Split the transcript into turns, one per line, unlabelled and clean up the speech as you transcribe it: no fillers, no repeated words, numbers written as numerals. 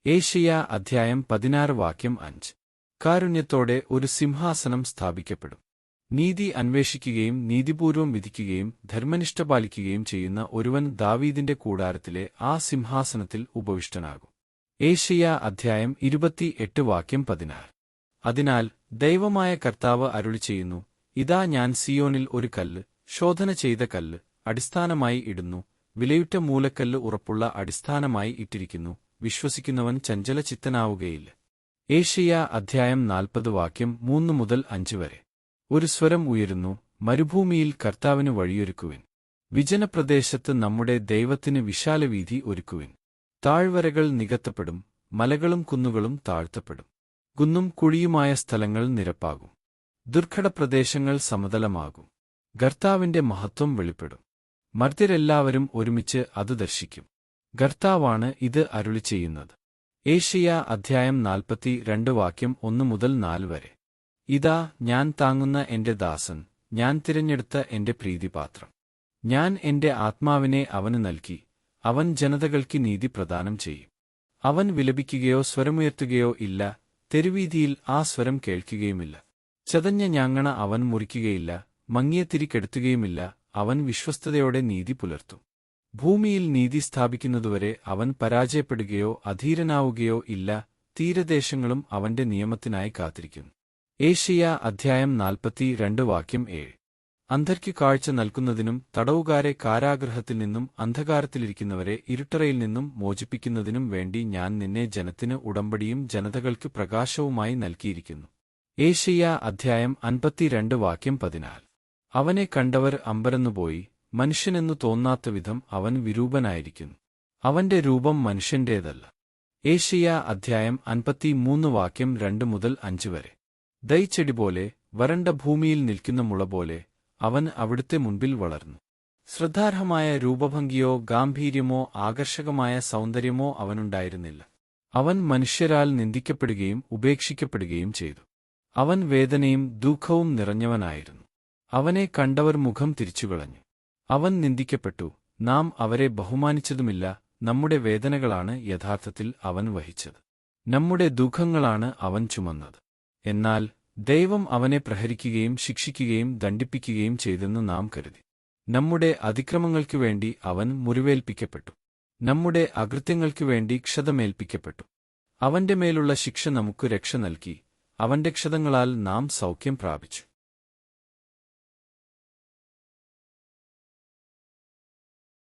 ഏശയ്യാ അധ്യായം 16 വാക്യം 5. കാരുണ്യത്തോടെ ഒരു സിംഹാസനം സ്ഥാപിക്കപ്പെടും. നീതി അന്വേഷിക്കുകയും നീതിപൂർവം വിധിക്കുകയും ധർമ്മനിഷ്ഠ പാലിക്കുകയും ചെയ്യുന്ന ഒരുവൻ ദാവീദിന്റെ കൂടാരത്തിലെ ആ സിംഹാസനത്തിൽ ഉപവിഷ്ടനാകും. ഏശയ്യാ അധ്യായം 28 വാക്യം 16. അതിനാൽ ദൈവമായ കർത്താവ് അരുളിച്ചെയ്യുന്നു, ഇതാ ഞാൻ സിയോനിൽ ഒരു കല്ല്, ശോധന ചെയ്ത കല്ല്, അടിസ്ഥാനമായി ഇടുന്നു, വിലയുറ്റ മൂലക്കല്ല് ഉറപ്പുള്ള അടിസ്ഥാനമായി ഇട്ടിരിക്കുന്നു, വിശ്വസിക്കുന്നവൻ ചഞ്ചലചിത്തനാവുകയില്ല. ഏശയ്യാ അധ്യായം 40 വാക്യം 3 മുതൽ 5 വരെ. ഒരു സ്വരം ഉയരുന്നു, മരുഭൂമിയിൽ കർത്താവിന് വഴിയൊരുക്കുവിൻ, വിജനപ്രദേശത്ത് നമ്മുടെ ദൈവത്തിന് വിശാലവീഥി ഒരുക്കുവിൻ. താഴ്വരകൾ നികത്തപ്പെടും, മലകളും കുന്നുകളും താഴ്ത്തപ്പെടും, കുന്നും കുഴിയുമായ സ്ഥലങ്ങൾ നിരപ്പാകും, ദുർഘടപ്രദേശങ്ങൾ സമതലമാകും. കർത്താവിന്റെ മഹത്വം വെളിപ്പെടും, മർത്യരെല്ലാവരും ഒരുമിച്ച് അത് ദർശിക്കും. കർത്താവാണ് ഇത് അരുളിച്ചെയ്യുന്നത്. ഏശയ്യാ അധ്യായം 42 വാക്യം 1 മുതൽ 4 വരെ. ഇതാ ഞാൻ താങ്ങുന്ന എന്റെ ദാസൻ, ഞാൻ തിരഞ്ഞെടുത്ത എന്റെ പ്രീതിപാത്രം. ഞാൻ എന്റെ ആത്മാവിനെ അവന് നൽകി, അവൻ ജനതകൾക്ക് നീതി പ്രദാനം ചെയ്യും. അവൻ വിലപിക്കുകയോ സ്വരമുയർത്തുകയോ ഇല്ല, തെരുവീഥിയിൽ ആ സ്വരം കേൾക്കുകയുമില്ല. ചതഞ്ഞ ഞാങ്ങണ അവൻ മുറിക്കുകയില്ല, മങ്ങിയ തിരി കെടുത്തുകയുമില്ല. അവൻ വിശ്വസ്തതയോടെ നീതി പുലർത്തും. ഭൂമിയിൽ നീതി സ്ഥാപിക്കുന്നതുവരെ അവൻ പരാജയപ്പെടുകയോ അധീരനാവുകയോ ഇല്ല. തീരദേശങ്ങളും അവന്റെ നിയമത്തിനായി കാത്തിരിക്കുന്നു. ഏശയ്യാ അധ്യായം 42 വാക്യം 7. അന്ധർക്ക് കാഴ്ച നൽകുന്നതിനും തടവുകാരെ കാരാഗൃഹത്തിൽ നിന്നും അന്ധകാരത്തിലിരിക്കുന്നവരെ ഇരുട്ടറയിൽ നിന്നും മോചിപ്പിക്കുന്നതിനും വേണ്ടി ഞാൻ നിന്നെ ജനത്തിന് ഉടമ്പടിയും ജനതകൾക്ക് പ്രകാശവുമായി നൽകിയിരിക്കുന്നു. ഏശയ്യാ അധ്യായം 52 വാക്യം 14. അവനെ കണ്ടവർ അമ്പരന്നുപോയി, മനുഷ്യനെന്നു തോന്നാത്തവിധം അവൻ വിരൂപനായിരിക്കുന്നു, അവന്റെ രൂപം മനുഷ്യന്റേതല്ല. ഏശയ്യാ അധ്യായം 53 വാക്യം 2 മുതൽ 5 വരെ. ദൈച്ചെടി പോലെ, വരണ്ട ഭൂമിയിൽ നിൽക്കുന്ന മുള പോലെ അവൻ അവിടുത്തെ മുൻപിൽ വളർന്നു. ശ്രദ്ധാർഹമായ രൂപഭംഗിയോ ഗാംഭീര്യമോ ആകർഷകമായ സൗന്ദര്യമോ അവനുണ്ടായിരുന്നില്ല. അവൻ മനുഷ്യരാൽ നിന്ദിക്കപ്പെടുകയും ഉപേക്ഷിക്കപ്പെടുകയും ചെയ്തു. അവൻ വേദനയും ദുഃഖവും നിറഞ്ഞവനായിരുന്നു. അവനെ കണ്ടവർ മുഖം തിരിച്ചുകളഞ്ഞു. അവൻ നിന്ദിക്കപ്പെട്ടു, നാം അവരെ ബഹുമാനിച്ചതുമില്ല. നമ്മുടെ വേദനകളാണ് യഥാർത്ഥത്തിൽ അവൻ വഹിച്ചത്, നമ്മുടെ ദുഃഖങ്ങളാണ് അവൻ ചുമന്നത്. എന്നാൽ ദൈവം അവനെ പ്രഹരിക്കുകയും ശിക്ഷിക്കുകയും ദണ്ഡിപ്പിക്കുകയും ചെയ്തെന്ന് നാം കരുതി. നമ്മുടെ അതിക്രമങ്ങൾക്കുവേണ്ടി അവൻ മുറിവേൽപ്പിക്കപ്പെട്ടു, നമ്മുടെ അകൃത്യങ്ങൾക്കുവേണ്ടി ക്ഷതമേൽപ്പിക്കപ്പെട്ടു. അവന്റെ മേലുള്ള ശിക്ഷ നമുക്ക് രക്ഷ നൽകി, അവന്റെ ക്ഷതങ്ങളാൽ നാം സൗഖ്യം പ്രാപിച്ചു.